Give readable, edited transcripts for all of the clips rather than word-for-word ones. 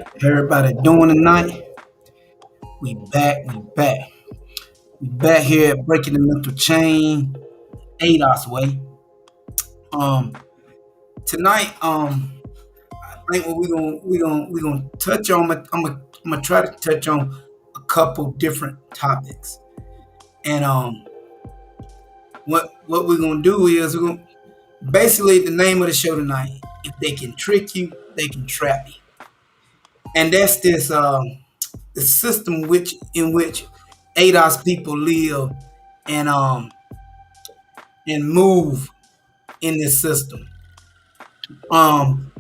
Everybody doing tonight? We back here at Breaking the Mental Chain, ADOS way. Um tonight, I think what we're gonna touch on, I'm gonna try to touch on a couple different topics. And what we're gonna do is we're gonna basically the name of the show tonight. If they can trick you, they can trap you. And that's this the system in which ADOS people live and move in this system. Um,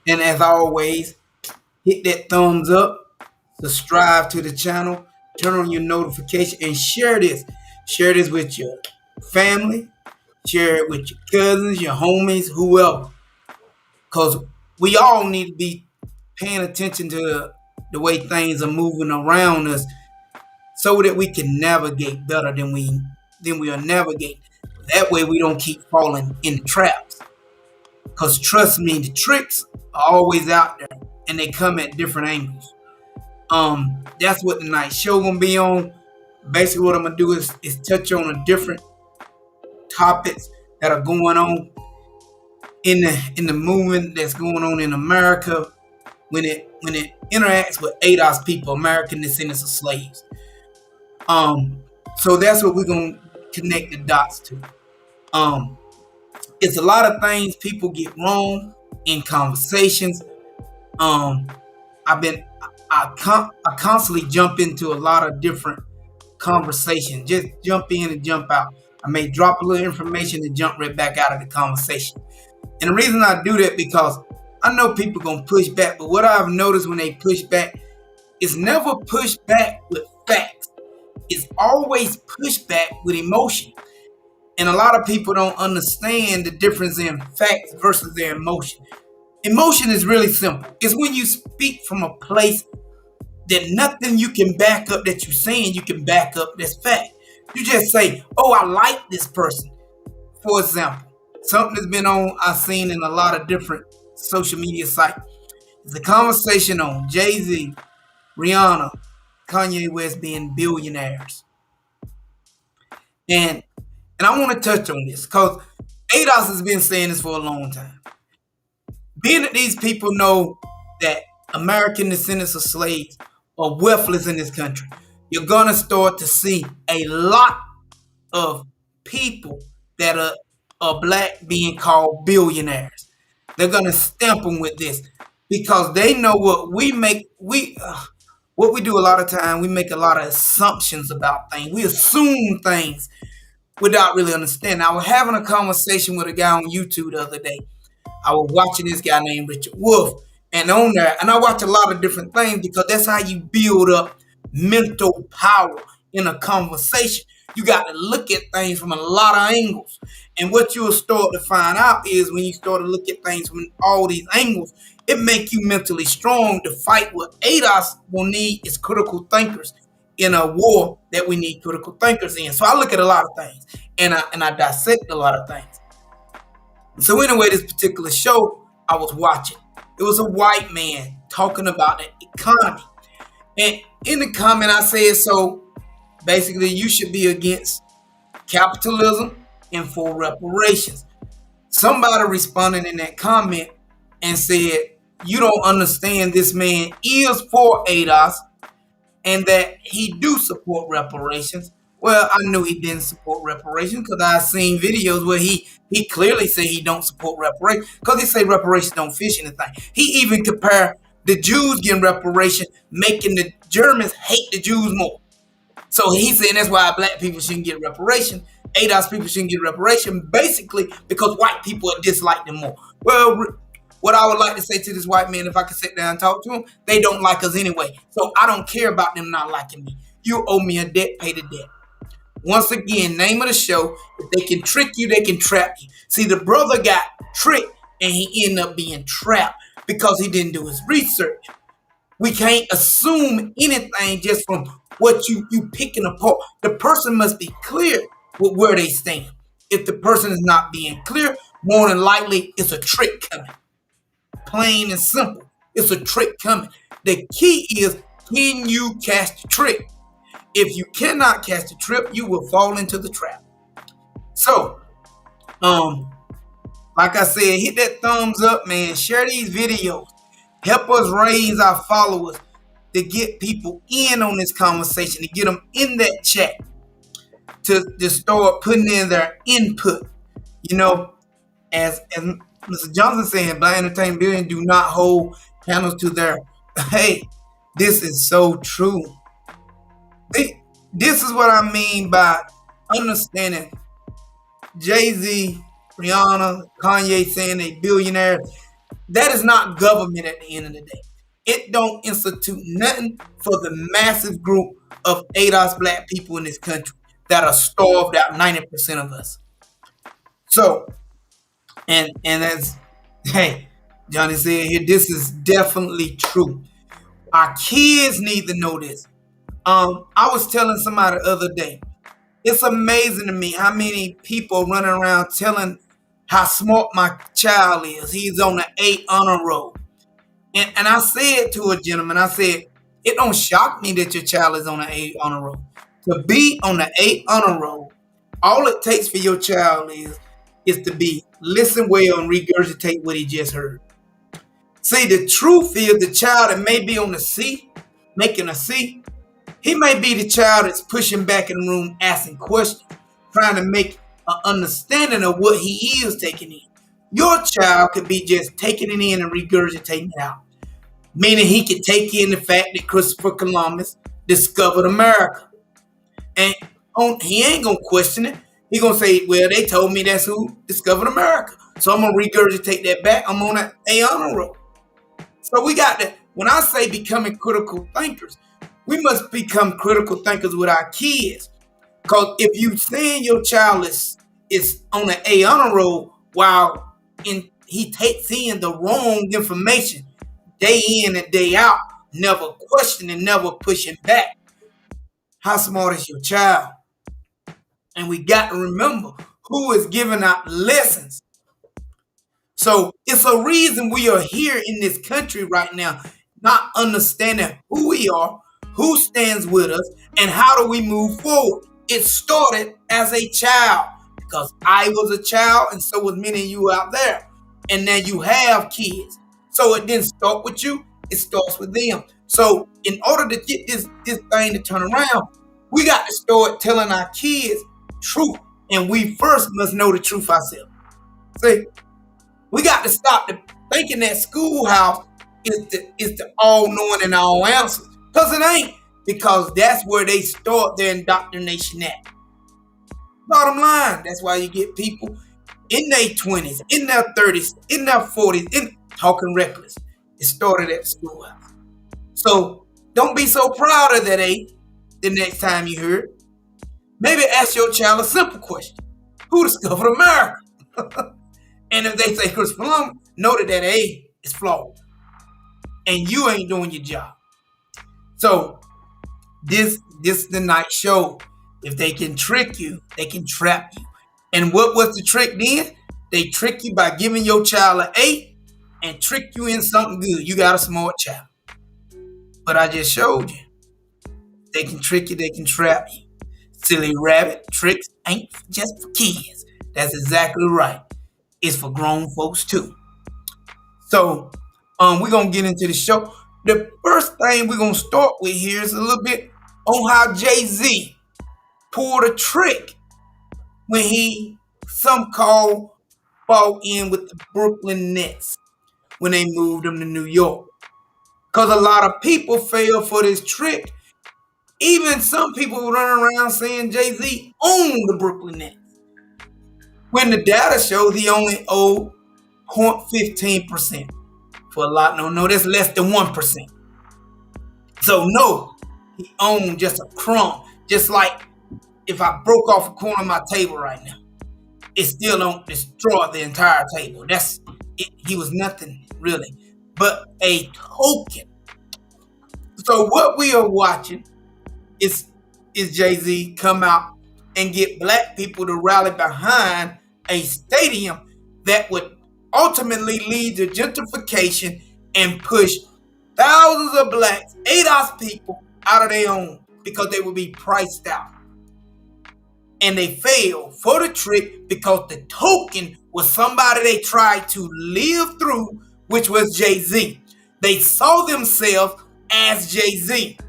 and as always, hit that thumbs up, subscribe to the channel, turn on your notification, and share this. Share this with your family, share it with your cousins, your homies, whoever. Because we all need to be paying attention to the way things are moving around us so that we can navigate better than we are navigating. That way we don't keep falling in traps. Cause trust me, the tricks are always out there and they come at different angles. That's what tonight's show gonna be on. Basically what I'm gonna do is touch on the different topics that are going on in the movement that's going on in America when it interacts with ADOS people, American descendants of slaves. So that's what we're gonna connect the dots to. Um, it's a lot of things people get wrong in conversations. Um, I've been I constantly jump into a lot of different conversations. Just jump in and jump out. I may drop a little information and jump right back out of the conversation. And the reason I do that because I know people gonna push back, but what I've noticed when they push back is never push back with facts. It's always push back with emotion. And a lot of people don't understand the difference in facts versus their emotion. Emotion is really simple. It's when you speak from a place that nothing you can back up that you're saying you can back up that's fact. You just say, oh, I like this person. For example, something that's been on, I've seen in a lot of different social media sites. It's a conversation on JayZ, Rihanna, Kanye West being billionaires. And and I want to touch on this because ADOS has been saying this for a long time. Being that these people know that American descendants of slaves are worthless in this country, you're gonna start to see a lot of people that are black being called billionaires. They're gonna stamp them with this because they know what we do a lot of time. We make a lot of assumptions about things. We assume things without really understanding. I was having a conversation with a guy on YouTube the other day. I was watching this guy named Richard Wolf, and on there, and I watch a lot of different things because that's how you build up mental power in a conversation. You got to look at things from a lot of angles, and what you'll start to find out is when you start to look at things from all these angles, it make you mentally strong to fight. What ADOS will need is critical thinkers in a war that we need critical thinkers in. So I look at a lot of things, and I dissect a lot of things. So anyway, this particular show I was watching, it was a white man talking about the economy. And in the comment I said, so basically you should be against capitalism and for reparations. Somebody responded in that comment and said, you don't understand, this man is for ADOS and that he do support reparations. Well, I knew he didn't support reparations because I seen videos where he clearly said he don't support reparations because he say reparations don't fish anything. He even compare the Jews getting reparation, making the Germans hate the Jews more. So he's saying that's why black people shouldn't get reparation. ADOS people shouldn't get reparation, basically because white people dislike them more. Well, what I would like to say to this white man, if I could sit down and talk to him, they don't like us anyway. So I don't care about them not liking me. You owe me a debt, pay the debt. Once again, name of the show, if they can trick you, they can trap you. See, the brother got tricked and he ended up being trapped because he didn't do his research. We can't assume anything just from what you picking apart. The person must be clear with where they stand. If the person is not being clear, more than likely it's a trick coming. Plain and simple. It's a trick coming. The key is, can you catch the trick? If you cannot catch the trick, you will fall into the trap. So, um, like I said, hit that thumbs up, man. Share these videos. Help us raise our followers to get people in on this conversation, to get them in that chat, to start putting in their input. You know, as Mr. Johnson saying, Black Entertainment Building do not hold candles to their. Hey, this is so true. This is what I mean by understanding JayZ, Rihanna, Kanye saying they billionaires. That is not government at the end of the day. It don't institute nothing for the massive group of ADOS black people in this country that are starved out, 90% of us. So, and as hey, Johnny said here, this is definitely true. Our kids need to know this. I was telling somebody the other day, it's amazing to me how many people running around telling how smart my child is. He's on the 8 honor roll. And I said to a gentleman, I said, it don't shock me that your child is on the 8 honor roll. To be on the 8 honor roll, all it takes for your child is to be listen well and regurgitate what he just heard. See, the truth is the child that may be on the C, making a C, he may be the child that's pushing back in the room, asking questions, trying to make an understanding of what he is taking in. Your child could be just taking it in and regurgitating it out. Meaning he could take in the fact that Christopher Columbus discovered America. And he ain't going to question it. He going to say, well, they told me that's who discovered America. So I'm going to regurgitate that back. I'm on an A honor roll. So we got to, when I say becoming critical thinkers, we must become critical thinkers with our kids. Because if you saying your child is on an A honor roll while he takes in the wrong information day in and day out, never questioning, never pushing back, how smart is your child? And we got to remember who is giving out lessons. So it's a reason we are here in this country right now, not understanding who we are, who stands with us, and how do we move forward. It started as a child because I was a child and so was many of you out there. And now you have kids. So it didn't start with you, it starts with them. So in order to get this thing to turn around, we got to start telling our kids truth. And we first must know the truth ourselves. See, we got to stop thinking that schoolhouse is the all-knowing and all answers. Because it ain't. Because that's where they start their indoctrination at. Bottom line, that's why you get people in their 20s, in their 30s, in their 40s, talking reckless. It started at the schoolhouse. So don't be so proud of that age the next time you hear it. Maybe ask your child a simple question. Who discovered America? And if they say Christopher Columbus, know that A is flawed. And you ain't doing your job. So this is the night show. If they can trick you, they can trap you. And what was the trick then? They trick you by giving your child an A and trick you in something good. You got a smart child. But I just showed you. They can trick you, they can trap you. Silly rabbit, tricks ain't just for kids. That's exactly right. It's for grown folks too. So we're going to get into the show. The first thing we're going to start with here is a little bit on how JayZ pulled a trick when he bought in with the Brooklyn Nets when they moved them to New York. Because a lot of people fell for this trick. Even some people run around saying JayZ owned the Brooklyn Nets. When the data shows he only owed 0.15%. For a lot, no, that's less than 1%. So no, he owned just a crumb. Just like if I broke off a corner of my table right now, it still don't destroy the entire table. He was nothing really but a token. So what we are watching is JayZ come out and get black people to rally behind a stadium that would ultimately lead to gentrification and push thousands of blacks, ADOS people, out of their home because they would be priced out. And they failed for the trick because the token was somebody they tried to live through, which was JayZ. They saw themselves as JayZ,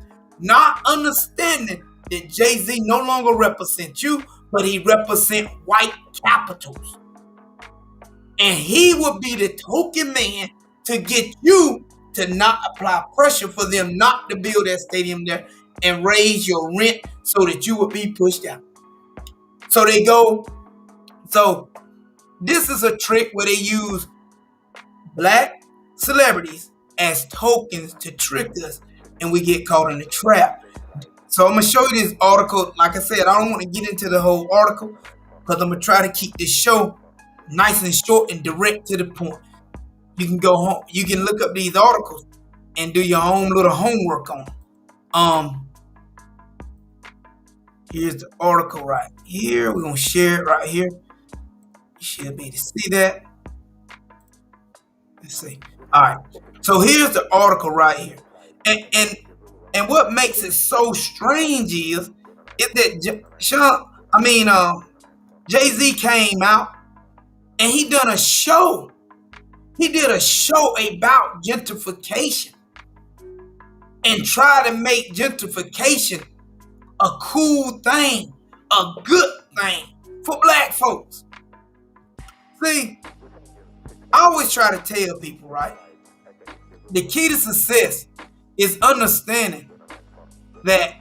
not understanding that JayZ no longer represents you, but he represents white capitals. And he would be the token man to get you to not apply pressure for them not to build that stadium there and raise your rent so that you would be pushed out. So they go, so this is a trick where they use black celebrities as tokens to trick us, and we get caught in the trap. So I'm going to show you this article. Like I said, I don't want to get into the whole article because I'm going to try to keep this show nice and short and direct to the point. You can go home. You can look up these articles and do your own little homework on them. Here's the article right here. We're going to share it right here. You should be able to see that. Let's see. All right. So here's the article right here. And what makes it so strange is that JayZ came out and he done a show. He did a show about gentrification and try to make gentrification a cool thing, a good thing for black folks. See, I always try to tell people, right? The key to success is understanding that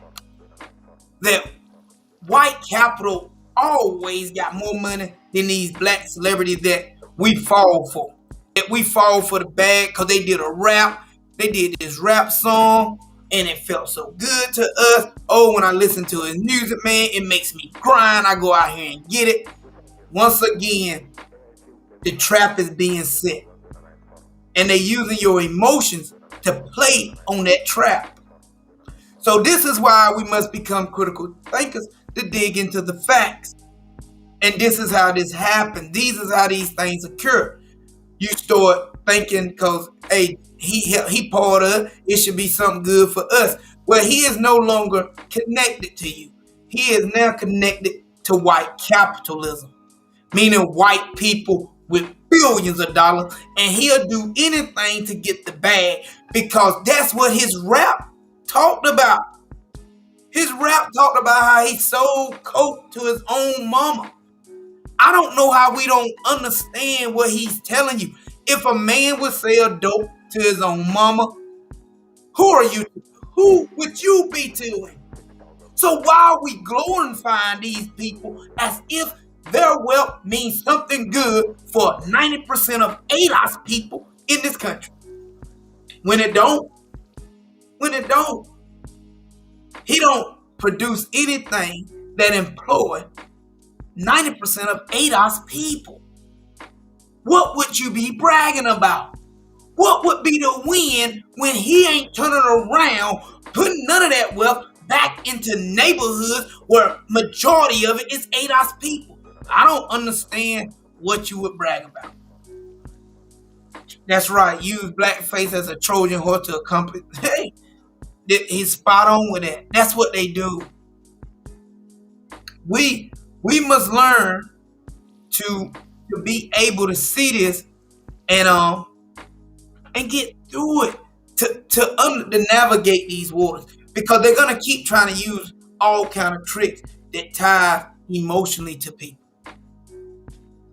white capital always got more money than these black celebrities that we fall for. That we fall for the bag because they did a rap. They did this rap song and it felt so good to us. Oh, when I listen to his music, man, it makes me cry and I go out here and get it. Once again, the trap is being set. And they're using your emotions to play on that trap. So this is why we must become critical thinkers to dig into the facts. And this is how this happens. These is how these things occur. You start thinking because, hey, he part of it should be something good for us. Well, he is no longer connected to you. He is now connected to white capitalism, meaning white people with billions of dollars, and he'll do anything to get the bag because that's what his rap talked about. His rap talked about how he sold coke to his own mama. I don't know how we don't understand what he's telling you. If a man would sell dope to his own mama, who are you? Who would you be to him? So why are we glorifying these people as if their wealth means something good for 90% of ADOS people in this country? When it don't. He don't produce anything that employ 90% of ADOS people. What would you be bragging about? What would be the win when he ain't turning around, putting none of that wealth back into neighborhoods where majority of it is ADOS people? I don't understand what you would brag about. That's right. Use blackface as a Trojan horse to accomplish. Hey, he's spot on with that. That's what they do. We must learn to be able to see this and get through it to navigate these waters, because they're gonna keep trying to use all kind of tricks that tie emotionally to people.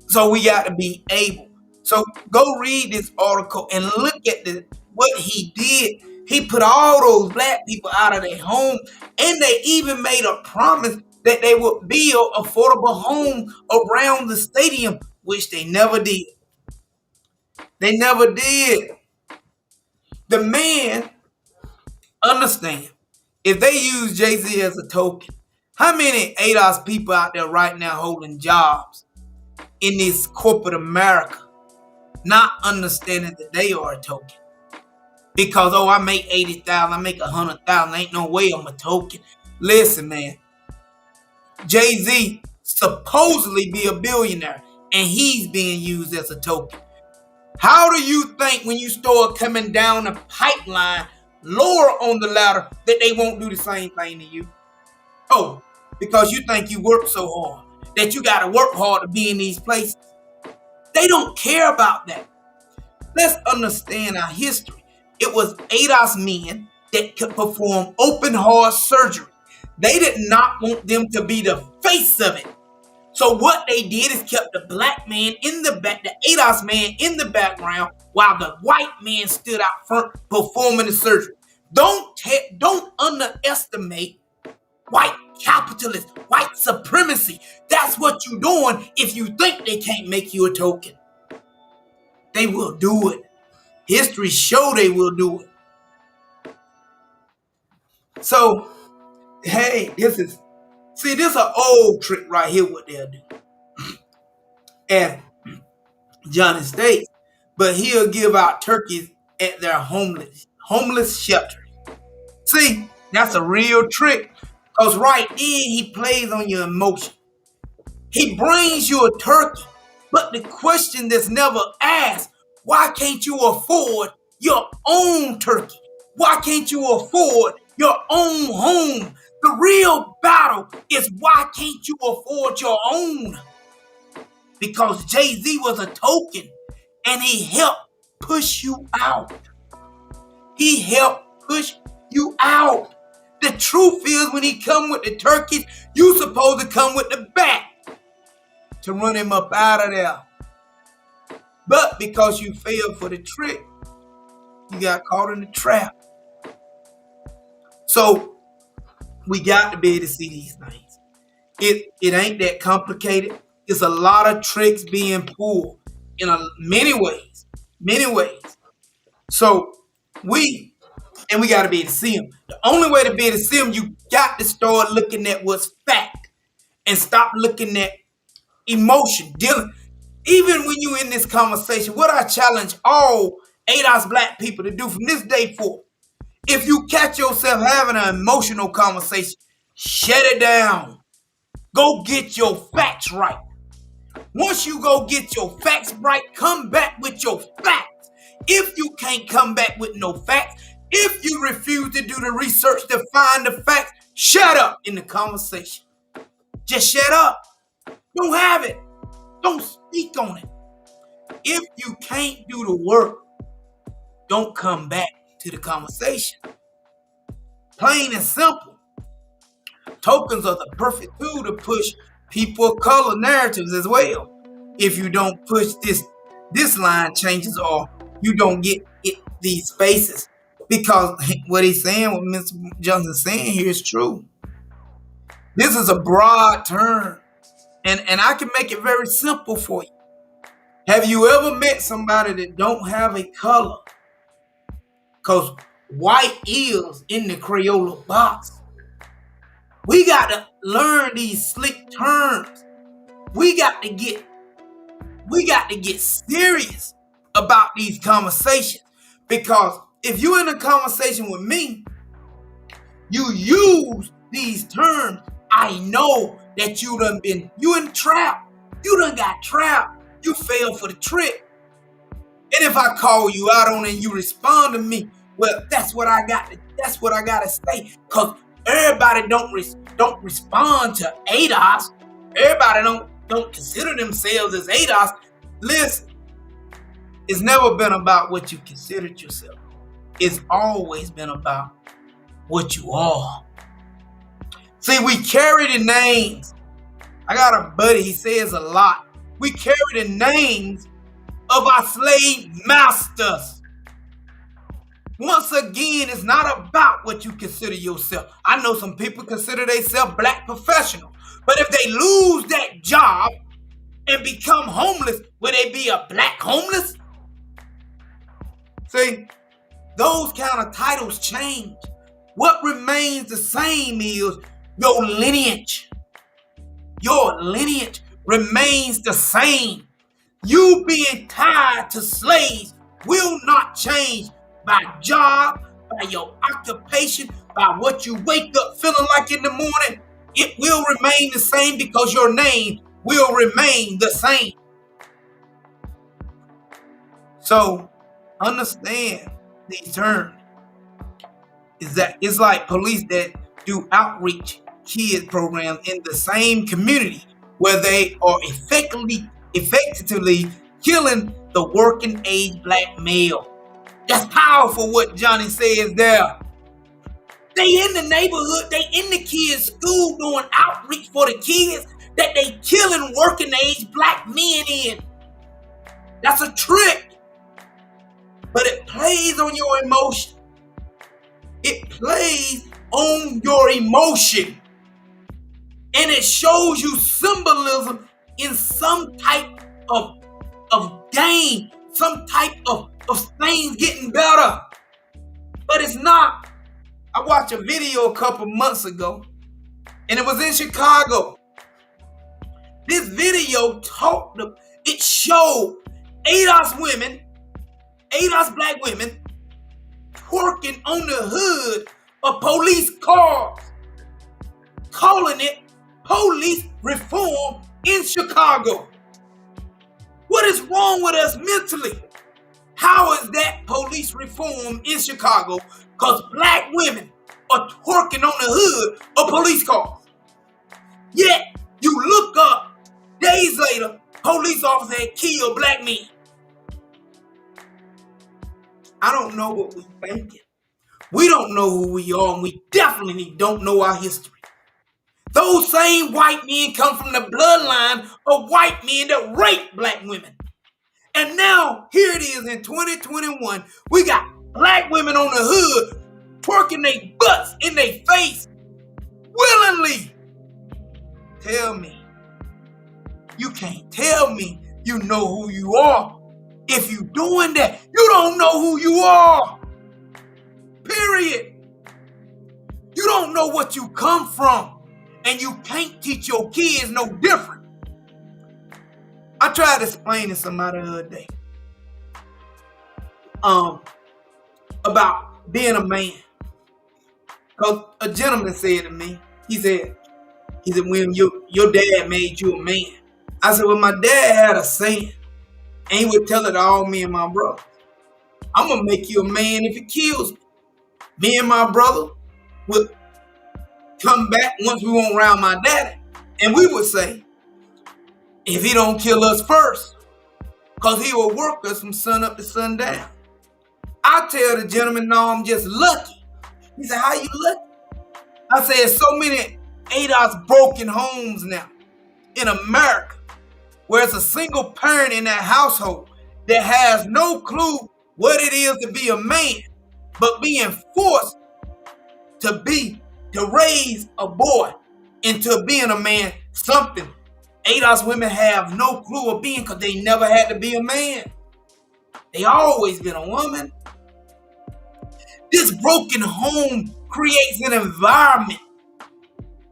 So we got to be able. So go read this article and look at what he did. He put all those black people out of their home, and they even made a promise that they would build affordable homes around the stadium, which they never did. They never did. The man, understand, if they use JayZ as a token, how many ADOS people out there right now holding jobs in this corporate America, not understanding that they are a token? Because, oh, I make 80,000, I make 100,000, ain't no way I'm a token. Listen, man, JayZ supposedly be a billionaire, and he's being used as a token. How do you think when you start coming down the pipeline, lower on the ladder, that they won't do the same thing to you? Oh, because you think you work so hard, that you got to work hard to be in these places. They don't care about that. Let's understand our history. It was ADOS men that could perform open heart surgery. They did not want them to be the face of it. So what they did is kept the black man in the back, the ADOS man in the background, while the white man stood out front performing the surgery. Don't underestimate white capitalism, white supremacy. That's what you're doing if you think they can't make you a token. They will do it. History show they will do it. So, hey, this is an old trick right here, what they'll do. And Johnny States, but he'll give out turkeys at their homeless shelter. See, that's a real trick. Because right then he plays on your emotion. He brings you a turkey. But the question that's never asked, why can't you afford your own turkey? Why can't you afford your own home? The real battle is why can't you afford your own? Because JayZ was a token and he helped push you out. He helped push you out. The truth is when he come with the turkeys, you supposed to come with the bat to run him up out of there. But because you failed for the trick, you got caught in the trap. So we got to be able to see these things. It ain't that complicated. It's a lot of tricks being pulled in many ways. So we got to be able to see them. The only way to be able to see them, you got to start looking at what's fact and stop looking at emotion. Even when you in this conversation, what I challenge all ADOS black people to do from this day forward, if you catch yourself having an emotional conversation, shut it down. Go get your facts right. Once you go get your facts right, come back with your facts. If you can't come back with no facts, if you refuse to do the research to find the facts, shut up in the conversation. Just shut up. Don't have it. Don't speak on it. If you can't do the work, don't come back to the conversation. Plain and simple. Tokens are the perfect tool to push people of color narratives as well. If you don't push this line changes, or you don't get these spaces. Because what he's saying, what Mr. Johnson's saying here is true. This is a broad term. And I can make it very simple for you. Have you ever met somebody that don't have a color? Because white is in the Crayola box. We got to learn these slick terms. We got to get serious about these conversations. Because if you're in a conversation with me, you use these terms, I know that you in trap. You done got trapped. You failed for the trick. And if I call you out on it and you respond to me, well, that's what I got to say. Because everybody don't respond to ADOS. Everybody don't consider themselves as ADOS. Listen, it's never been about what you considered yourself. It's always been about what you are. See, we carry the names. I got a buddy, he says a lot. We carry the names of our slave masters. Once again, it's not about what you consider yourself. I know some people consider themselves black professionals. But if they lose that job and become homeless, will they be a black homeless? See, those kind of titles change. What remains the same is your lineage. Your lineage remains the same. You being tied to slaves will not change by job, by your occupation, by what you wake up feeling like in the morning. It will remain the same because your name will remain the same. So So understand these terms is that it's like police that do outreach kids programs in the same community where they are effectively killing the working age black male. That's powerful what Johnny says there. They in the neighborhood, they in the kids' school doing outreach for the kids that they killing working age black men in. That's a trick. But it plays on your emotion. It plays on your emotion. And it shows you symbolism in some type of gain, some type of things getting better. But it's not. I watched a video a couple months ago, and it was in Chicago. This video it showed ADOS black women twerking on the hood of police cars, calling it police reform in Chicago. What is wrong with us mentally? How is that police reform in Chicago? Because black women are twerking on the hood of police cars. Yet, you look up, days later, police officer had killed black men. I don't know what we're thinking. We don't know who we are, and we definitely don't know our history. Those same white men come from the bloodline of white men that raped black women. And now, here it is in 2021, we got black women on the hood twerking their butts in their face willingly. Tell me. You can't tell me you know who you are. If you doing that, you don't know who you are. Period. You don't know what you come from, and you can't teach your kids no different. I tried to explain to somebody the other day about being a man. Because a gentleman said to me, he said, when your dad made you a man. I said, well, my dad had a saying, and he would tell it to all me and my brother. I'm going to make you a man if it kills me. Me and my brother would come back once we went around my daddy, and we would say, if he don't kill us first, because he will work us from sun up to sundown. I tell the gentleman, no, I'm just lucky. He said, how you lucky? I said, so many ADOS broken homes now in America, where it's a single parent in that household that has no clue what it is to be a man, but being forced to raise a boy into being a man, something ADOS women have no clue of being, because they never had to be a man. They always been a woman. This broken home creates an environment,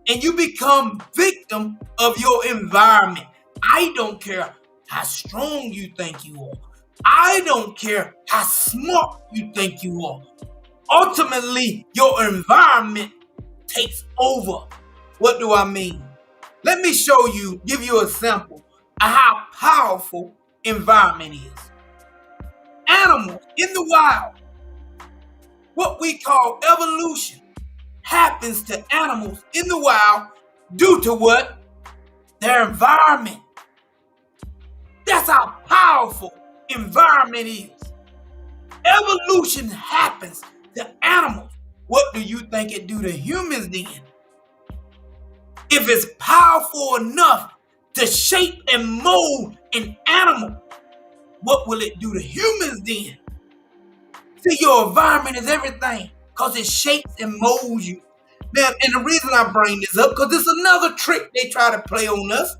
and you become victim of your environment. I don't care how strong you think you are. I don't care how smart you think you are. Ultimately, your environment takes over. What do I mean? Let me show you, give you a sample of how powerful environment is. Animals in the wild, what we call evolution, happens to animals in the wild due to what? Their environment. That's how powerful environment is. Evolution happens to animals. What do you think it do to humans then? If it's powerful enough to shape and mold an animal, what will it do to humans then? See, your environment is everything, because it shapes and molds you. Now, and the reason I bring this up, because it's another trick they try to play on us.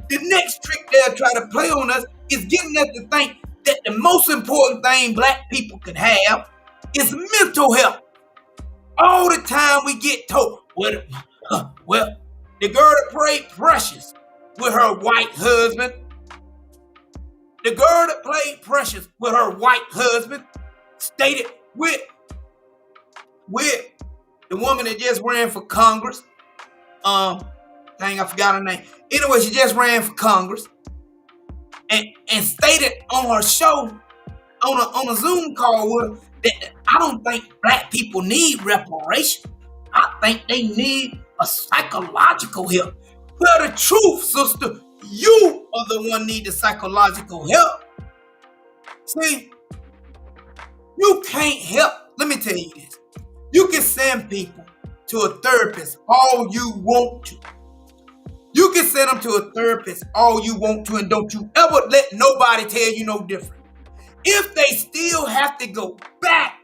The next trick they'll try to play on us is getting us to think that the most important thing black people can have is mental health. All the time we get told, well, the girl that played Precious with her white husband, the girl that played Precious with her white husband, stated with the woman that just ran for Congress, dang, I forgot her name. Anyway, she just ran for Congress and stated on her show on a Zoom call with her that I don't think black people need reparation. I think they need a psychological help. Well, the truth, sister, you are the one need the psychological help. See, you can't help. Let me tell you this. You can send people to a therapist all you want to. You can send them to a therapist all you want to, and don't you ever let nobody tell you no different. If they still have to go back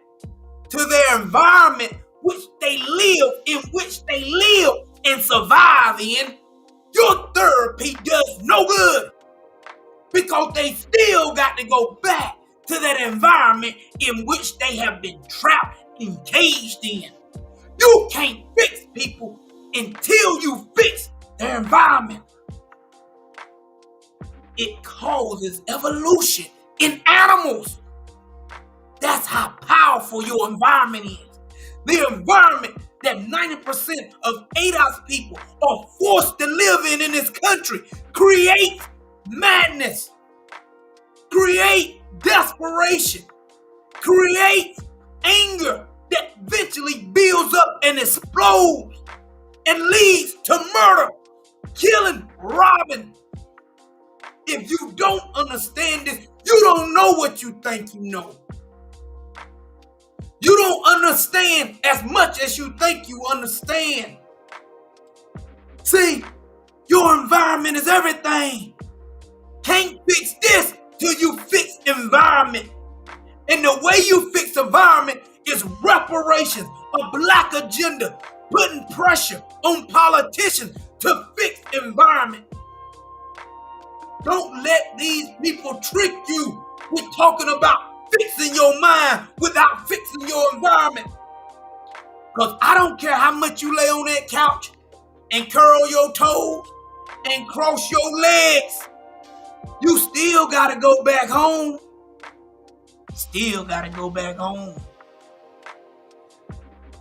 to their environment which they live and survive in, your therapy does no good, because they still got to go back to that environment in which they have been trapped and caged in. You can't fix people until you fix their environment. It causes evolution in animals. That's how powerful your environment is. The environment that 90% of ADOS people are forced to live in this country creates madness, create desperation, creates anger that eventually builds up and explodes and leads to murder, killing, robbing. If you don't understand this, you don't know what you think you know. You don't understand as much as you think you understand. See, your environment is everything. Can't fix this till you fix environment. And the way you fix environment is reparations, a black agenda, putting pressure on politicians to fix environment. Don't let these people trick you with talking about fixing your mind without fixing your environment. Because I don't care how much you lay on that couch and curl your toes and cross your legs, you still got to go back home. Still got to go back home.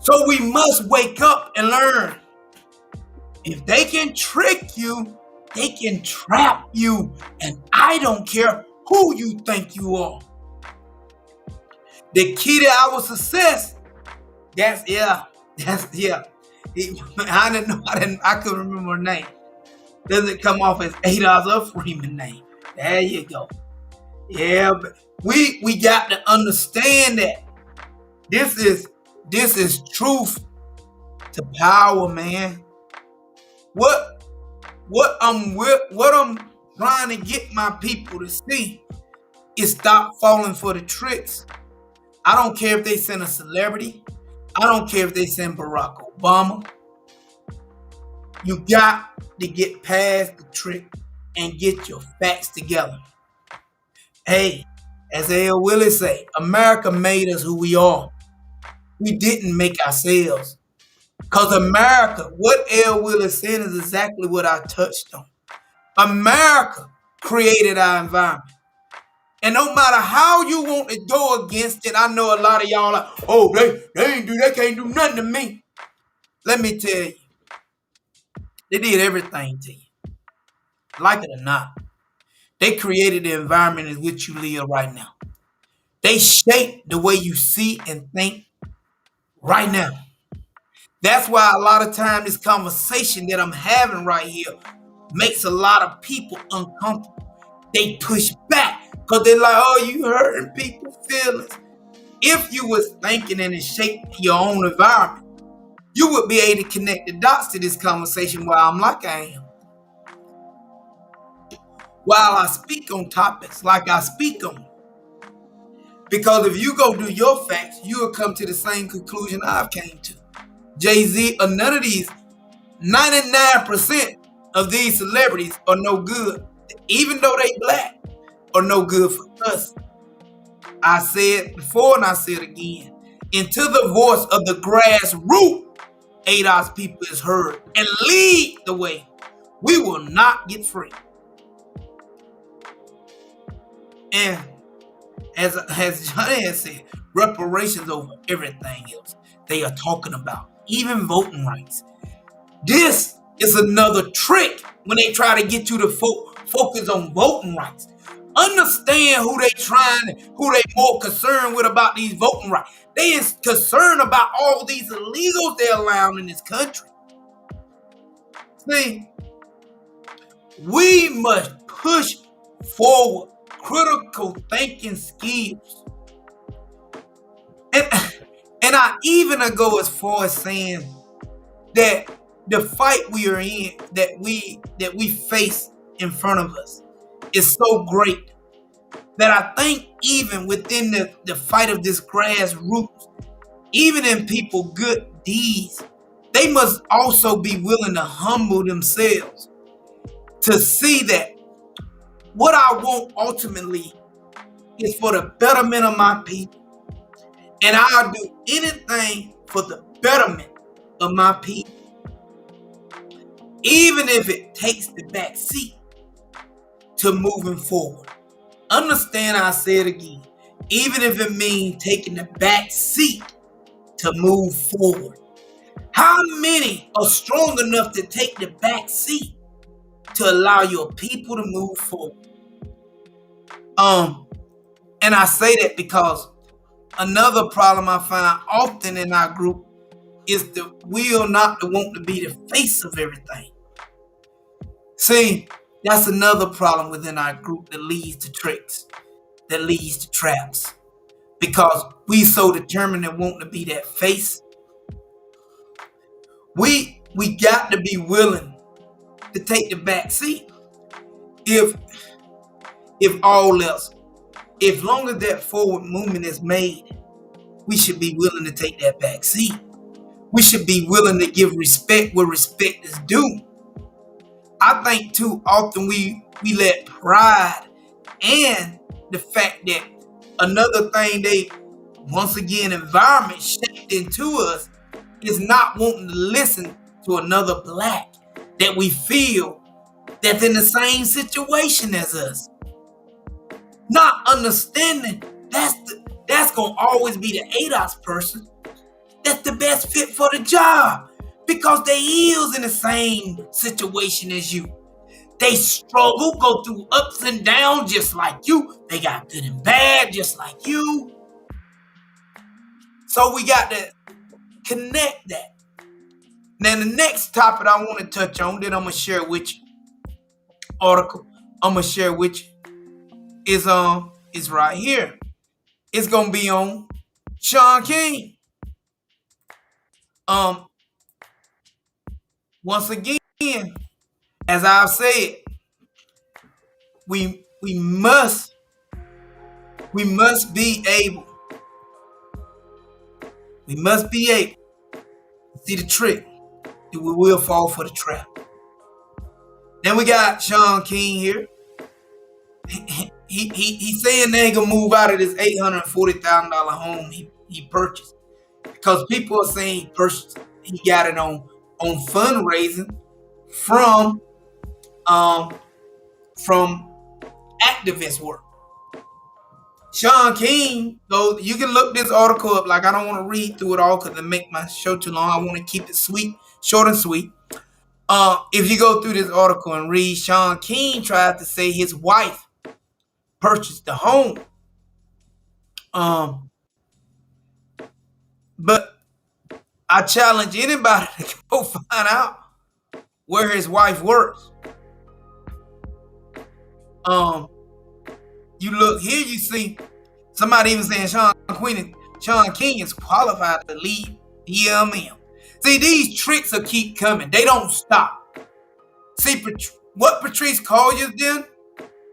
So we must wake up and learn. If they can trick you, they can trap you. And I don't care who you think you are. The key to our success, I couldn't remember her name. Doesn't come off as ADOS or Freeman name. There you go. Yeah, but we got to understand that this is truth to power, man. What I'm trying to get my people to see is stop falling for the tricks. I don't care if they send a celebrity. I don't care if they send Barack Obama. You got to get past the trick and get your facts together. Hey, as L. Willis say, America made us who we are. We didn't make ourselves. Because America, what L. Willis said is exactly what I touched on. America created our environment. And no matter how you want to go against it, I know a lot of y'all are, oh, they can't do nothing to me. Let me tell you, they did everything to you. Like it or not. They created the environment in which you live right now. They shape the way you see and think right now. That's why a lot of time this conversation that I'm having right here makes a lot of people uncomfortable. They push back because they're like, oh, you hurting people's feelings. If you was thinking and shaping your own environment, you would be able to connect the dots to this conversation while I'm like I am. While I speak on topics like I speak on. Because if you go do your facts, you will come to the same conclusion I've came to. JayZ or none of these, 99% of these celebrities are no good. Even though they black, are no good for us. I said before and I said again. Until the voice of the grassroots ADOS people is heard and lead the way, we will not get free. And as John has said, reparations over everything else they are talking about, even voting rights. This is another trick when they try to get you to focus on voting rights. Understand who they more concerned with about these voting rights. They is concerned about all these illegals they're allowing in this country. See, we must push forward critical thinking skills. And and I even go as far as saying that the fight we are in, that we face in front of us, is so great that I think even within the fight of this grassroots, even in people good deeds, they must also be willing to humble themselves to see that what I want ultimately is for the betterment of my people. And I'll do anything for the betterment of my people, even if it takes the back seat to moving forward. Understand, I say it again, even if it means taking the back seat to move forward. How many are strong enough to take the back seat to allow your people to move forward? And I say that because another problem I find often in our group is the will not to want to be the face of everything. See, that's another problem within our group that leads to tricks, that leads to traps. Because we so determined to want to be that face, we got to be willing to take the back seat. If all else, if long as that forward movement is made, we should be willing to take that back seat. We should be willing to give respect where respect is due. I think too often we let pride and the fact that another thing they, once again, environment shaped into us is not wanting to listen to another black that we feel that's in the same situation as us. Not understanding that's gonna always be the ADOS person that's the best fit for the job, because they is in the same situation as you. They struggle, go through ups and downs just like you. They got good and bad just like you. So we got to connect that. Now the next topic I want to touch on that I'm gonna share with you, article I'm gonna share with you is right here. It's gonna be on Shaun King. Once again, as I've said, we must be able to see the trick, that we will fall for the trap. Then we got Shaun King here. He's saying they ain't gonna move out of this $840,000 home he purchased, because people are saying he got it on fundraising from activist work. Shaun King, though, you can look this article up. Like, I don't want to read through it all because it make my show too long. I want to keep it short and sweet. If you go through this article and read, Shaun King tried to say his wife purchased the home. But I challenge anybody to go find out where his wife works. You look here, you see somebody even saying Shaun King is qualified to lead DMM. See, these tricks will keep coming. They don't stop. See, what Patrice Collier did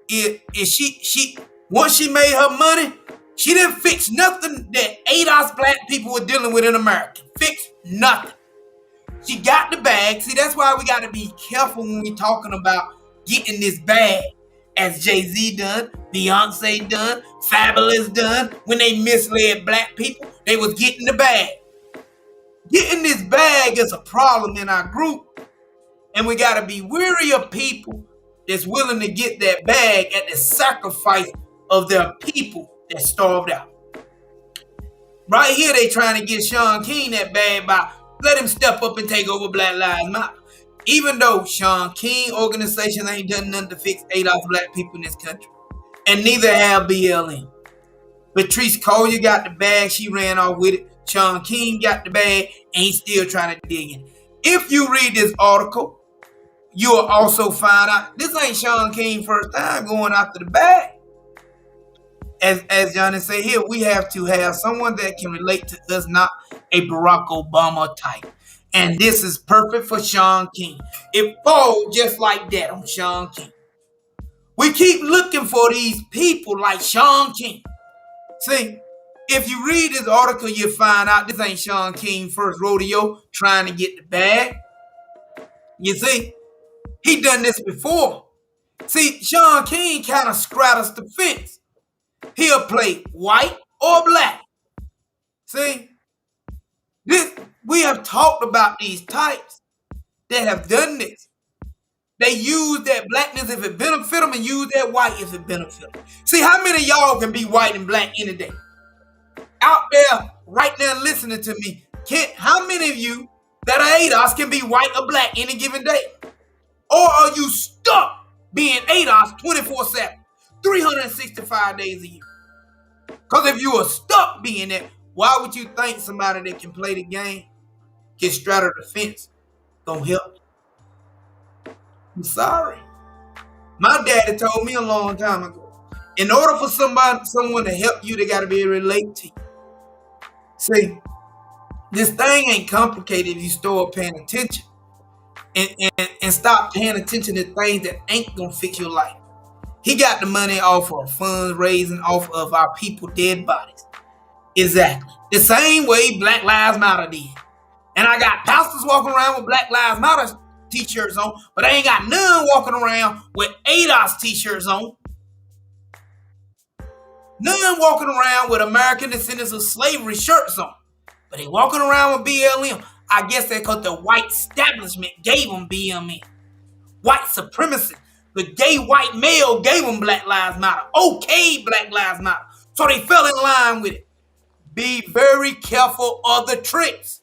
is she once she made her money, she didn't fix nothing that ADOS black people were dealing with in America. Fix nothing. She got the bag. See, that's why we got to be careful when we talking about getting this bag. As JayZ done, Beyonce done, Fabulous done, when they misled black people, they was getting the bag. Getting this bag is a problem in our group, and we got to be weary of people that's willing to get that bag at the sacrifice of their people that starved out. Right here, they trying to get Shaun King that bag by let him step up and take over Black Lives Matter. Even though Shaun King organization ain't done nothing to fix ADOS black people in this country. and neither have BLM. Patrice Collier got the bag, she ran off with it. Sean King got the bag, and he's still trying to dig in. If you read this article, you'll also find out this ain't Sean King's first time going after the bag. As Johnny say here, we have to have someone that can relate to us, not a Barack Obama type. And this is perfect for Sean King. It falls just like that on Sean King. We keep looking for these people like Sean King. See, if you read this article, you'll find out this ain't Sean King's first rodeo trying to get the bag. You see, he done this before. See, Sean King kind of straddles the fence. He'll play white or black. See, we have talked about these types that have done this. They use that blackness if it benefit them and use that white if it benefit them. See, how many of y'all can be white and black any day? Out there right now listening to me, how many of you that are ADOS can be white or black any given day? Or are you stuck being ADOS 24/7, 365 days a year? Because if you are stuck being that, why would you think somebody that can play the game, can straddle the fence, gonna help you? I'm sorry. My daddy told me a long time ago, in order for someone to help you, they got to be able to relate to you. See, this thing ain't complicated if you start paying attention and stop paying attention to things that ain't gonna fix your life. He got the money off of fundraising, off of our people dead bodies. Exactly. The same way Black Lives Matter did. And I got pastors walking around with Black Lives Matter t-shirts on, but I ain't got none walking around with ADOS t-shirts on. None walking around with American Descendants of Slavery shirts on. But they walking around with BLM. I guess that's because the white establishment gave them BLM. White supremacy. The gay white male gave them Black Lives Matter. Okay, Black Lives Matter. So they fell in line with it. Be very careful of the tricks.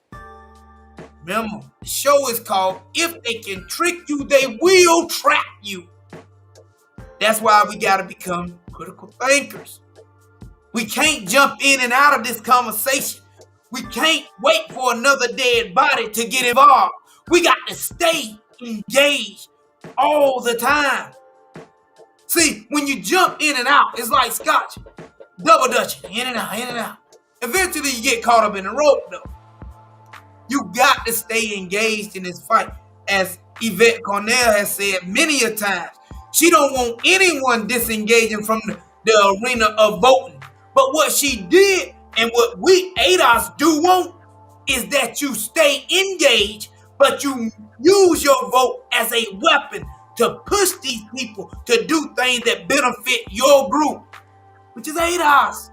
Remember, the show is called If They Can Trick You, They Will Trap You. That's why we got to become critical thinkers. We can't jump in and out of this conversation. We can't wait for another dead body to get involved. We got to stay engaged all the time. See, when you jump in and out, it's like scotch. Double dutching, in and out, in and out. Eventually you get caught up in the rope though. You got to stay engaged in this fight. As Yvette Cornell has said many a times, she don't want anyone disengaging from the arena of voting. But what she did and what we ADOS do want is that you stay engaged, but you use your vote as a weapon to push these people to do things that benefit your group, which is ADOS.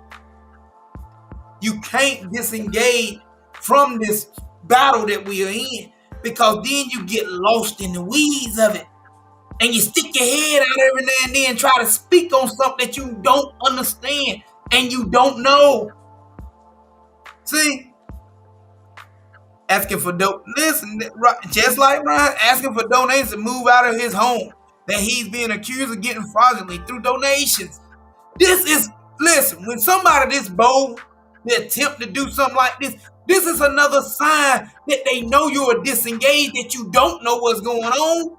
You can't disengage from this battle that we are in, because then you get lost in the weeds of it. And you stick your head out every now and then and try to speak on something that you don't understand and you don't know. See? Asking for listen, just like Ryan asking for donations to move out of his home that he's being accused of getting fraudulently through donations. Listen, when somebody this bold, they attempt to do something like this is another sign that they know you're disengaged, that you don't know what's going on,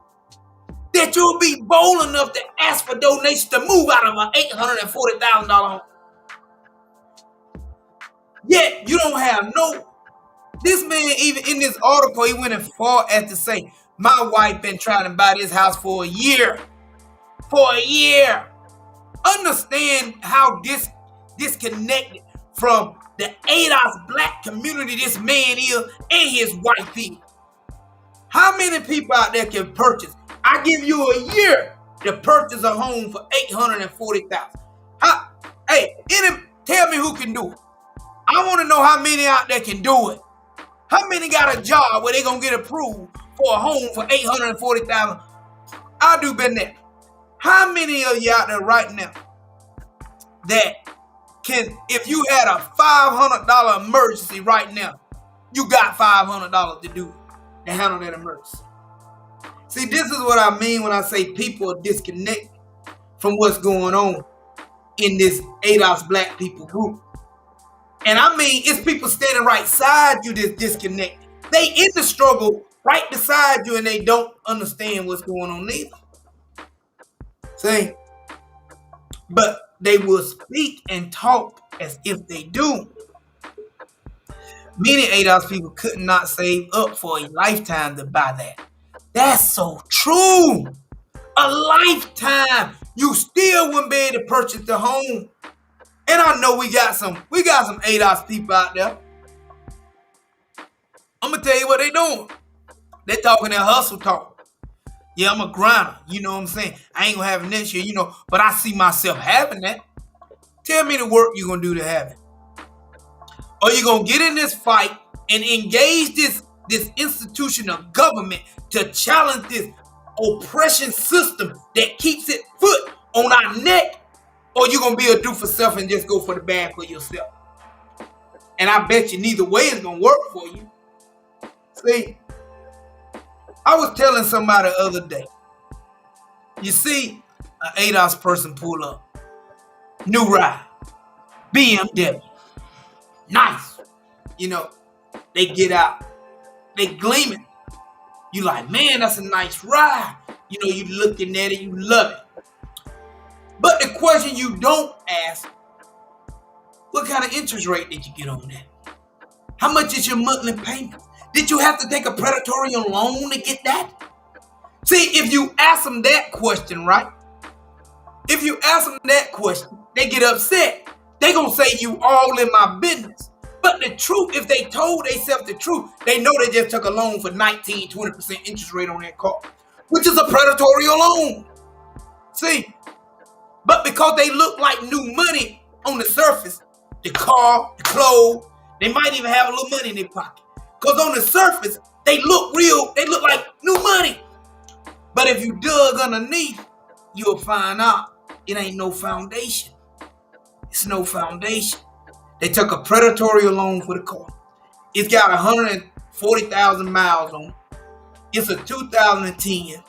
that you'll be bold enough to ask for donations to move out of an $840,000 home. Yet you don't have this man, even in this article, he went as far as to say, my wife been trying to buy this house for a year. For a year. Understand how disconnected from the ADOS black community this man is and his wife is. How many people out there can purchase? I give you a year to purchase a home for $840,000. Hey, tell me who can do it. I want to know how many out there can do it. How many got a job where they gonna get approved for a home for $840,000? I do better than that. How many of you out there right now that can, if you had a $500 emergency right now, you got $500 to do it, to handle that emergency? See, this is what I mean when I say people are disconnected from what's going on. in this ADOS black people group. And I mean, it's people standing right side you that's disconnected. They in the struggle right beside you and they don't understand what's going on either. See? But they will speak and talk as if they do. Many ADOS people could not save up for a lifetime to buy that. That's so true. A lifetime. You still wouldn't be able to purchase the home. And I know we got some ADOS people out there. I'm gonna tell you what they doing. They talking that hustle talk. Yeah, I'm a grinder. You know what I'm saying? I ain't gonna have it next year, but I see myself having that. Tell me the work you're gonna do to have it. Or you gonna get in this fight and engage this institution of government to challenge this oppression system that keeps its foot on our neck, or you gonna be a do for self and just go for the bad for yourself. And I bet you neither way is gonna work for you. See, I was telling somebody the other day, you see an ADOS person pull up, new ride, BMW, nice. They get out, they gleaming. You like, man, that's a nice ride. You looking at it, you love it. But the question you don't ask, what kind of interest rate did you get on that? How much is your monthly payment? Did you have to take a predatory loan to get that? See, if you ask them that question, right? If you ask them that question, they get upset. They gonna say you all in my business. But the truth, if they told themselves the truth, they know they just took a loan for 19, 20% interest rate on that car, which is a predatory loan. See, but because they look like new money on the surface, the car, the clothes, they might even have a little money in their pocket. Because on the surface, they look real, they look like new money. But if you dug underneath, you'll find out it ain't no foundation. It's no foundation. They took a predatory loan for the car. It's got 140,000 miles on it. It's a 2010.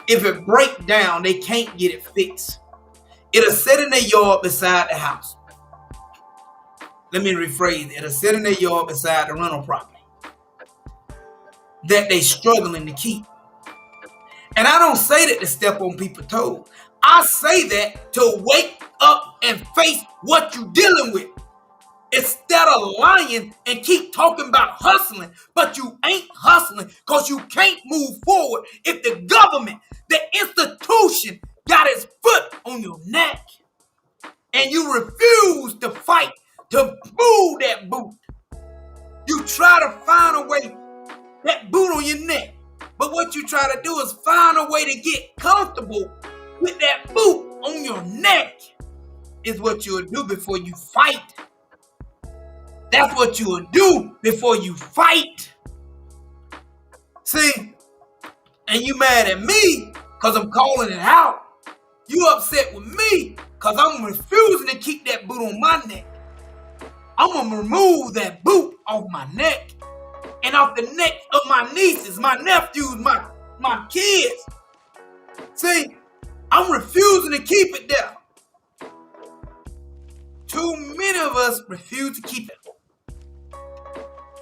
If it breaks down, they can't get it fixed. It'll sit in their yard beside the house. Let me rephrase it. It'll sit in their yard beside the rental property that they struggling to keep. And I don't say that to step on people's toes. I say that to wake up and face what you're dealing with. Instead of lying and keep talking about hustling, but you ain't hustling because you can't move forward if the government, the institution, got its foot on your neck and you refuse to fight to move that boot. You try to find a way, that boot on your neck, but what you try to do is find a way to get comfortable with that boot on your neck is what you'll do before you fight. That's what you will do before you fight. See? And you mad at me because I'm calling it out. You upset with me because I'm refusing to keep that boot on my neck. I'm going to remove that boot off my neck and off the neck of my nieces, my nephews, my kids. See? I'm refusing to keep it there. Too many of us refuse to keep it.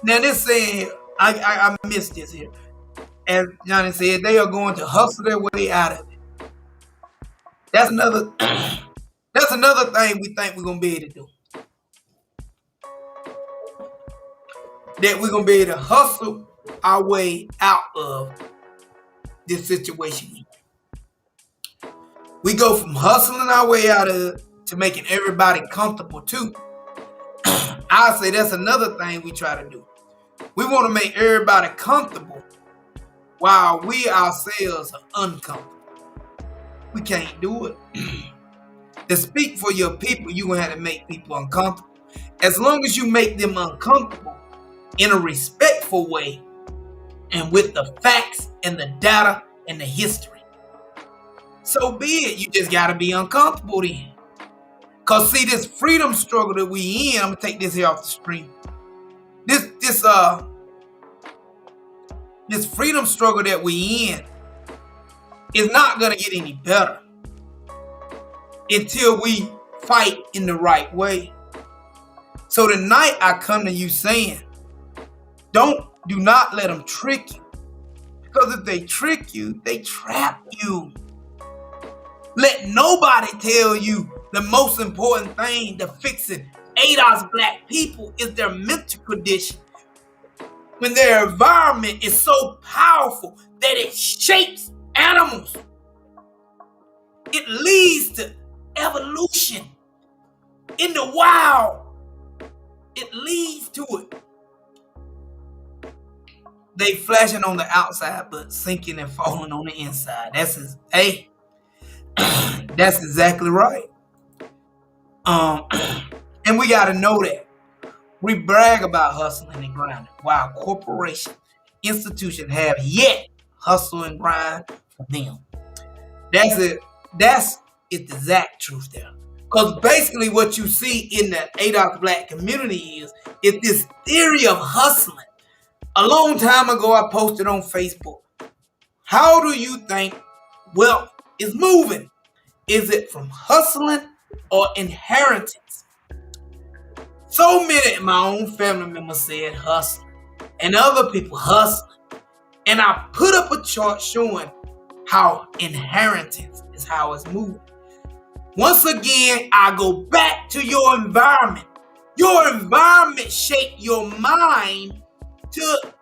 Now this saying, I missed this here. As Johnny said, they are going to hustle their way out of it. That's another thing we think we're gonna be able to do. That we're gonna be able to hustle our way out of this situation. We go from hustling our way out of it to making everybody comfortable too. I say that's another thing we try to do. We want to make everybody comfortable while we ourselves are uncomfortable. We can't do it. To speak for your people, you're going to have to make people uncomfortable. As long as you make them uncomfortable in a respectful way and with the facts and the data and the history, so be it. You just got to be uncomfortable then. Because see, this freedom struggle that we in, I'm going to take this here off the screen. This freedom struggle that we in is not going to get any better until we fight in the right way. So tonight I come to you saying, do not let them trick you. Because if they trick you, they trap you. Let nobody tell you the most important thing to fixing ADOS black people is their mental condition. When their environment is so powerful that it shapes animals, it leads to evolution. In the wild, it leads to it. They flashing on the outside, but sinking and falling on the inside. That's exactly right. And we got to know that. We brag about hustling and grinding, while corporations, institutions have yet hustle and grind for them. That's it. That's the exact truth there. Because basically what you see in the ADOS black community is this theory of hustling. A long time ago, I posted on Facebook, how do you think wealth is moving? Is it from hustling or inheritance? So many of my own family members said hustling, and other people hustling. And I put up a chart showing how inheritance is how it's moving. Once again, I go back to your environment. Your environment shapes your mind to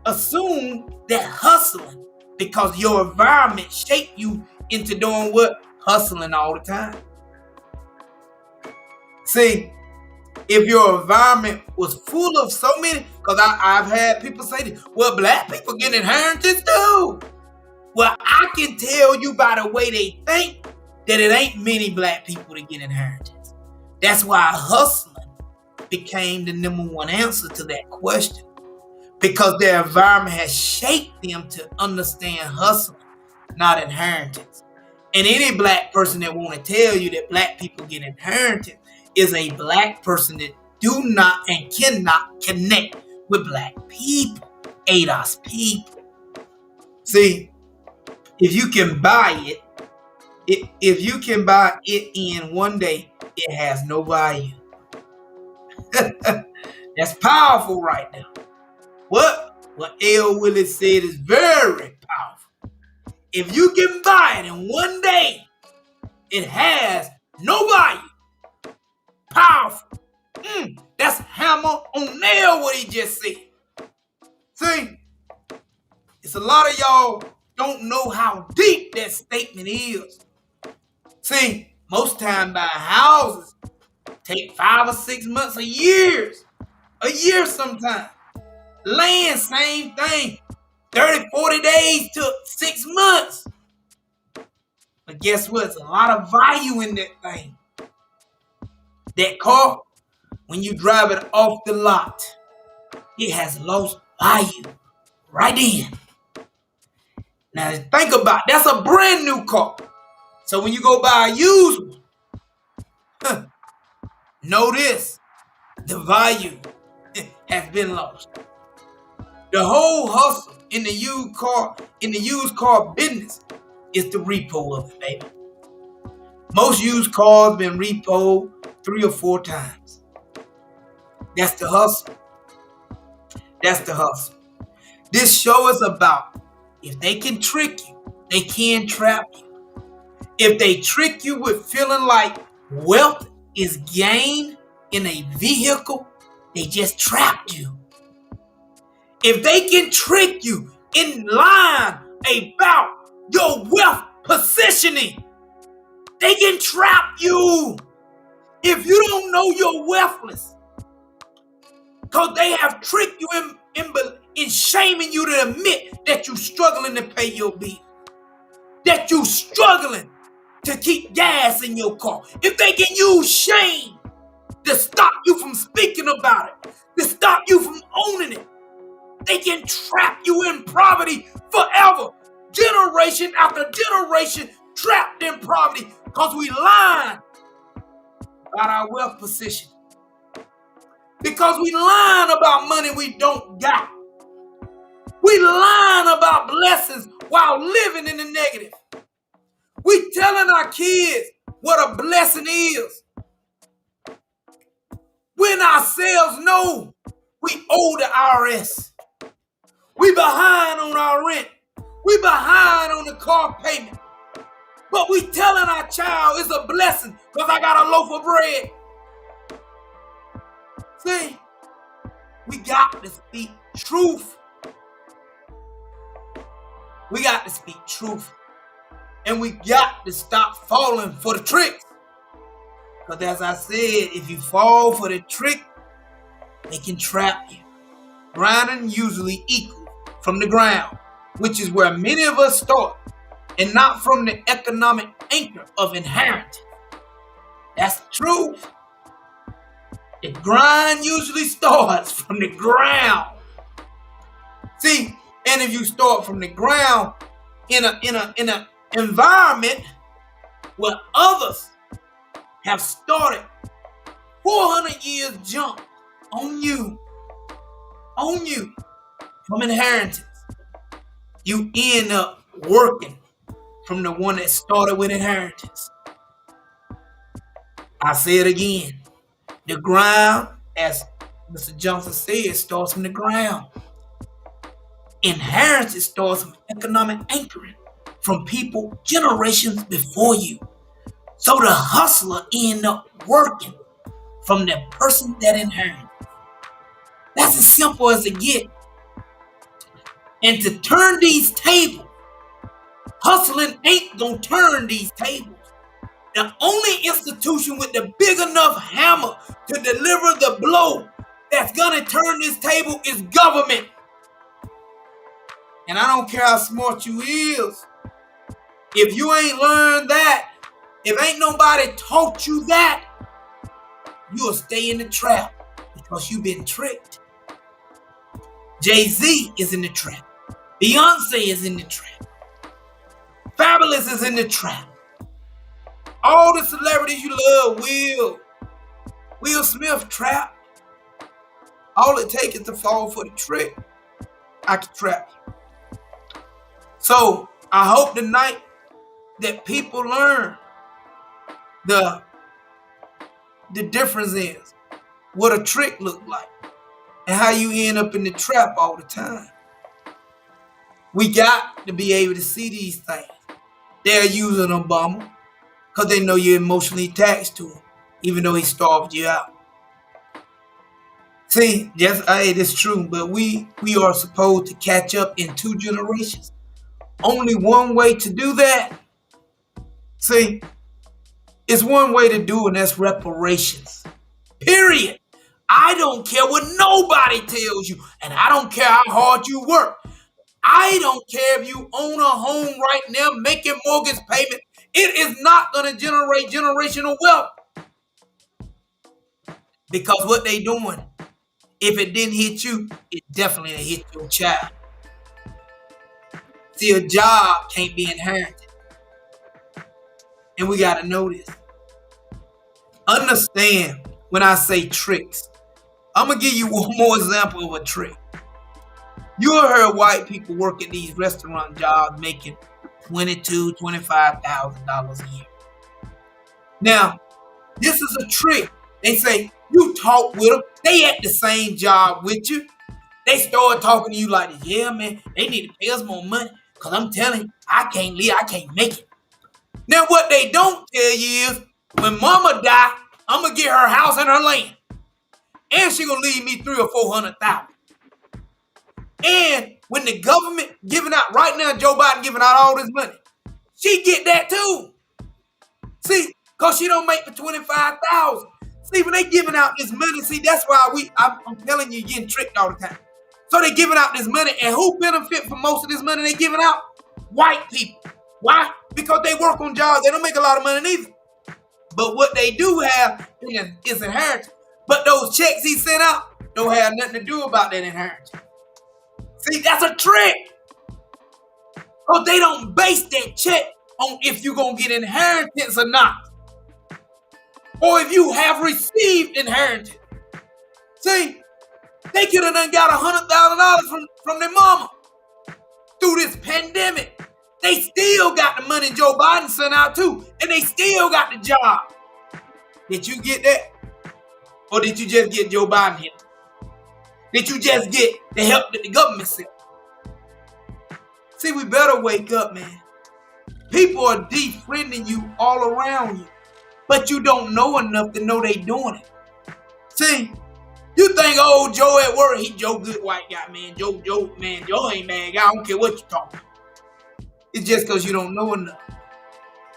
assume that hustling, because your environment shaped you into doing what? Hustling all the time. See, if your environment was full of so many, because I've had people say this, well, black people get inheritance too. Well, I can tell you by the way they think that it ain't many black people that get inheritance. That's why hustling became the number one answer to that question. Because their environment has shaped them to understand hustling, not inheritance. And any black person that want to tell you that black people get inheritance is a black person that do not and cannot connect with black people, ADOS people. See, if you can buy it, if you can buy it in one day, it has no value. That's powerful right now. What L. Willis said is very powerful. If you can buy it in one day, it has no value. Powerful. That's hammer on nail what he just said. See, it's a lot of y'all don't know how deep that statement is. See, most time buying houses take 5 or 6 months, a year sometimes. Land, same thing. 30, 40 days to 6 months. But guess what? There's a lot of value in that thing. That car, when you drive it off the lot, it has lost value right then. Now think about it. That's a brand new car. So when you go buy a used one, know this, the value has been lost. The whole hustle in the used car business is the repo of it, baby. Most used cars been repoed 3 or 4 times. That's the hustle. That's the hustle. This show is about, if they can trick you, they can trap you. If they trick you with feeling like wealth is gained in a vehicle, they just trapped you. If they can trick you in line about your wealth positioning, they can trap you. If you don't know you're wealthless, because they have tricked you in shaming you to admit that you're struggling to pay your bill, that you're struggling to keep gas in your car. If they can use shame to stop you from speaking about it, to stop you from owning it, they can trap you in poverty forever. Generation after generation trapped in poverty because we lying about our wealth position. Because we lying about money we don't got. We lying about blessings while living in the negative. We telling our kids what a blessing is when ourselves know we owe the IRS. We behind on our rent. We behind on the car payment. But we telling our child it's a blessing because I got a loaf of bread. See, we got to speak truth. We got to speak truth. And we got to stop falling for the tricks. Because as I said, if you fall for the trick, they can trap you. Grinding usually equals from the ground, which is where many of us start, and not from the economic anchor of inheritance. That's the truth. The grind usually starts from the ground. See, and if you start from the ground in a environment where others have started 400 years jump on you from inheritance, you end up working from the one that started with inheritance. I say it again. The ground, as Mr. Johnson said, starts from the ground. Inheritance starts from economic anchoring from people generations before you. So the hustler end up working from the person that inherited. That's as simple as it gets. And to turn these tables, hustling ain't gonna turn these tables. The only institution with the big enough hammer to deliver the blow that's gonna turn this table is government. And I don't care how smart you is. If you ain't learned that, if ain't nobody taught you that, you'll stay in the trap because you've been tricked. JayZ is in the trap. Beyonce is in the trap. Fabulous is in the trap. All the celebrities you love, Will Smith trapped. All it takes is to fall for the trick. I can trap you. So I hope tonight that people learn the difference is what a trick look like and how you end up in the trap all the time. We got to be able to see these things. They're using Obama because they know you're emotionally attached to him, even though he starved you out. See, it's true, but we are supposed to catch up in 2 generations. Only one way to do that. See, it's one way to do it, and that's reparations. Period. I don't care what nobody tells you, and I don't care how hard you work. I don't care if you own a home right now making mortgage payments. It is not going to generate generational wealth. Because what they doing, if it didn't hit you, it definitely hit your child. See, a job can't be inherited. And we got to know this. Understand when I say tricks. I'm going to give you one more example of a trick. You heard white people working these restaurant jobs making $22,000, $25,000 a year. Now, this is a trick. They say, you talk with them. They at the same job with you. They start talking to you like this. Yeah, man, they need to pay us more money. Because I'm telling you, I can't live. I can't make it. Now, what they don't tell you is, when mama die, I'm going to get her house and her land. And she going to leave me $300,000 or $400,000. And when the government giving out, right now, Joe Biden giving out all this money, she get that too. See, because she don't make the $25,000. See, when they giving out this money, see, that's why I'm telling you, you're getting tricked all the time. So they giving out this money, and who benefit from most of this money they giving out? White people. Why? Because they work on jobs. They don't make a lot of money neither. But what they do have is inheritance. But those checks he sent out don't have nothing to do about that inheritance. See, that's a trick. Because they don't base that check on if you're going to get inheritance or not. Or if you have received inheritance. See, they could have done got $100,000 from their mama through this pandemic. They still got the money Joe Biden sent out too, and they still got the job. Did you get that? Or did you just get Joe Biden here? Did you just get the help that the government sent? See, we better wake up, man. People are defriending you all around you, but you don't know enough to know they doing it. See, you think, oh, Joe at work, he Joe good white guy, man. Joe ain't bad guy. I don't care what you talking. It's just because you don't know enough.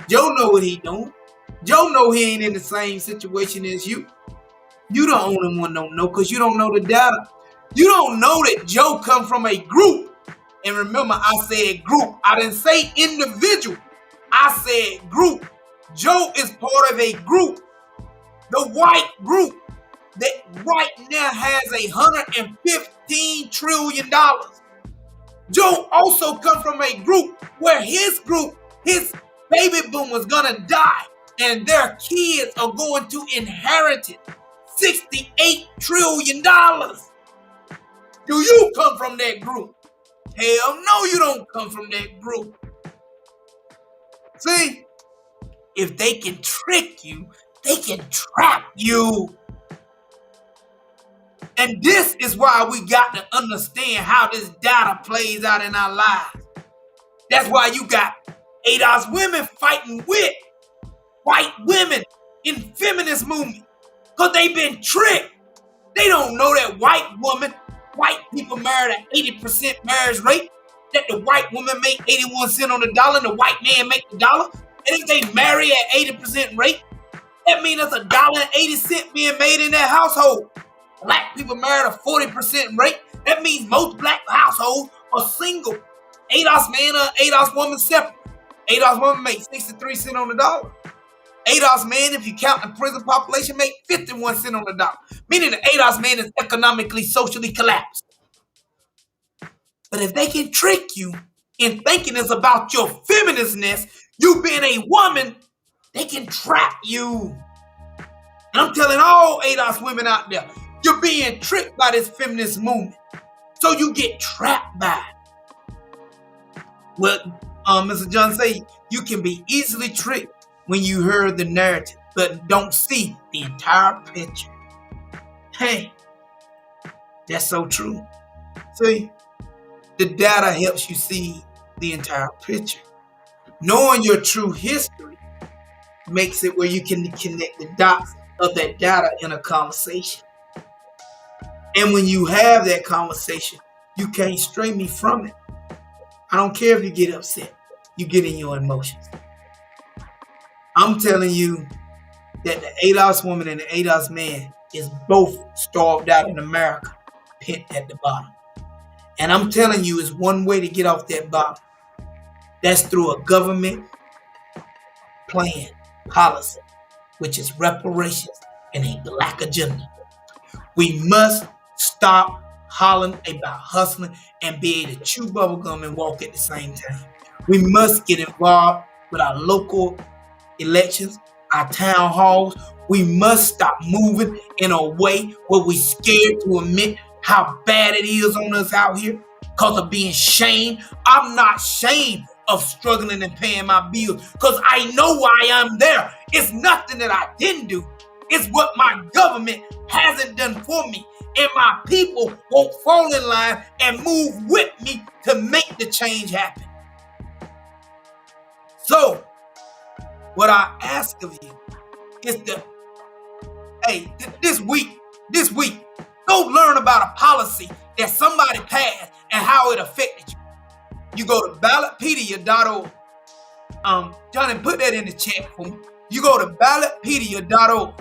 Joe know what he doing. Joe know he ain't in the same situation as you. You the only one don't know because you don't know the data. You don't know that Joe come from a group. And remember, I said group. I didn't say individual. I said group. Joe is part of a group. The white group that right now has $115 trillion. Joe also come from a group where his baby boomers gonna die and their kids are going to inherit it. $68 trillion. Do you come from that group? Hell no, you don't come from that group. See, if they can trick you, they can trap you. And this is why we got to understand how this data plays out in our lives. That's why you got ADOS women fighting with white women in feminist movement. Because they've been tricked. They don't know that white people marry at 80% marriage rate, that the white woman make 81 cents on the dollar and the white man make the dollar. And if they marry at 80% rate, that means there's $1.80 being made in that household. Black people marry at a 40% rate. That means most black households are single. ADOS man or ADOS woman separate. ADOS woman makes 63 cents on the dollar. ADOS man, if you count the prison population, make 51 cents on the dollar. Meaning the ADOS man is economically, socially collapsed. But if they can trick you in thinking it's about your feministness, you being a woman, they can trap you. And I'm telling all ADOS women out there, you're being tricked by this feminist movement. So you get trapped by it. Well, Mr. John say you can be easily tricked when you heard the narrative, but don't see the entire picture. Hey, that's so true. See, the data helps you see the entire picture. Knowing your true history makes it where you can connect the dots of that data in a conversation. And when you have that conversation, you can't stray me from it. I don't care if you get upset. You get in your emotions. I'm telling you that the ADOS woman and the ADOS man is both starved out in America, pent at the bottom. And I'm telling you, it's one way to get off that bottom. That's through a government plan, policy, which is reparations and a black agenda. We must stop hollering about hustling and be able to chew bubblegum and walk at the same time. We must get involved with our local elections, our town halls. We must stop moving in a way where we're scared to admit how bad it is on us out here because of being shamed. I'm not ashamed of struggling and paying my bills because I know why I'm there. It's nothing that I didn't do. It's what my government hasn't done for me. And my people won't fall in line and move with me to make the change happen. So, what I ask of you is this week, go learn about a policy that somebody passed and how it affected you. You go to ballotpedia.org. Johnny, put that in the chat for me. You go to ballotpedia.org.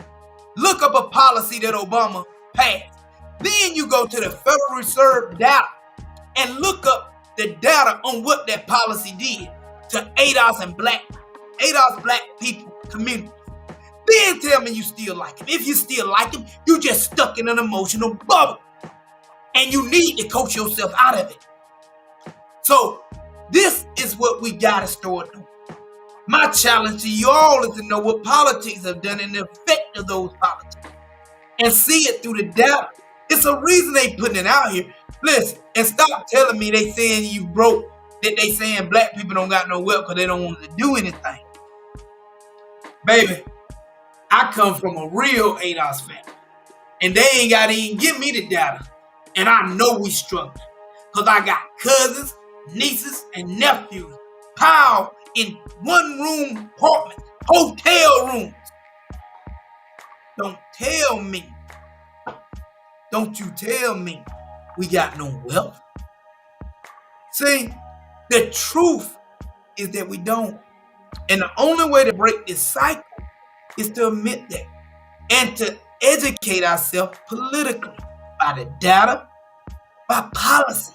Look up a policy that Obama passed. Then you go to the Federal Reserve data and look up the data on what that policy did to ADOS black people communities. Then tell me you still like him. If you still like him, you just stuck in an emotional bubble. And you need to coach yourself out of it. So this is what we gotta start doing. My challenge to you all is to know what politics have done and the effect of those politics. And see it through the data. It's a reason they putting it out here. Listen, and stop telling me they saying you broke, that they saying black people don't got no wealth because they don't want to do anything. Baby, I come from a real ADOS family. And they ain't got to even give me the data. And I know we struggling. Because I got cousins, nieces, and nephews piled in one-room apartments, hotel rooms. Don't tell me. Don't you tell me we got no wealth. See, the truth is that we don't. And the only way to break this cycle is to admit that and to educate ourselves politically by the data, by policies,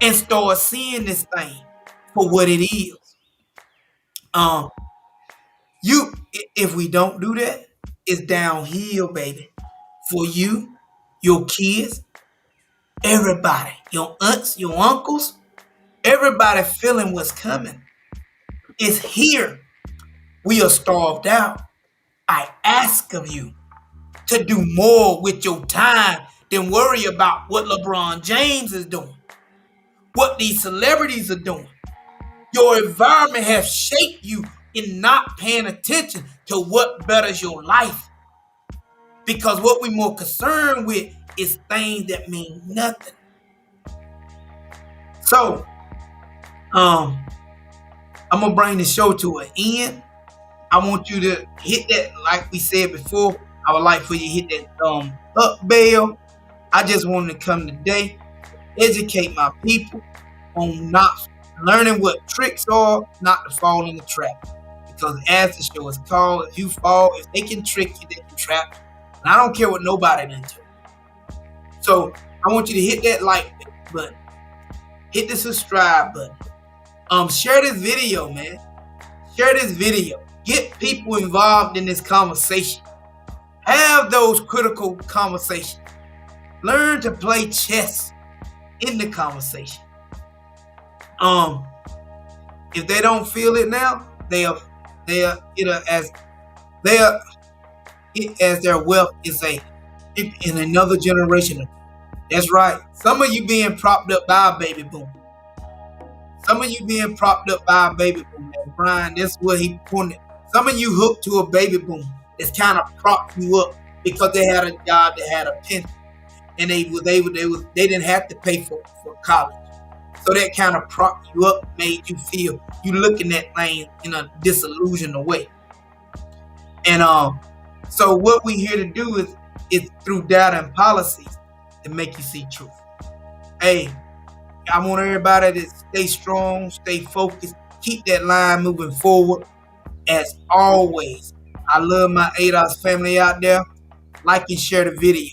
and start seeing this thing for what it is. If we don't do that, it's downhill, baby. For you, your kids, everybody, your aunts, your uncles, everybody feeling what's coming. It's here. We are starved out. I ask of you to do more with your time than worry about what LeBron James is doing, what these celebrities are doing. Your environment has shaped you in not paying attention to what betters your life. Because what we're more concerned with is things that mean nothing. So, I'm gonna bring the show to an end. I want you to hit that, like we said before. I would like for you to hit that up bell. I just wanted to come today, educate my people on not learning what tricks are, not to fall in the trap. Because as the show is called, if you fall, if they can trick you, they can trap you. And I don't care what nobody done to. So I want you to hit that like button, hit the subscribe button. Share this video, man. Share this video. Get people involved in this conversation. Have those critical conversations. Learn to play chess in the conversation. If they don't feel it now, they are as their wealth is in another generation. That's right. Some of you being propped up by a baby boom. Some of you being propped up by a baby boom. And Brian, that's what he pointed. Some of you hooked to a baby boom that's kind of propped you up because they had a job, they had a pension, and they didn't have to pay for college. So that kind of propped you up, made you feel you looking at things in a disillusioned way. And so what we here to do is through data and policies to make you see truth. Hey, I want everybody to stay strong, stay focused, keep that line moving forward. As always, I love my ADOS family out there. Like and share the video.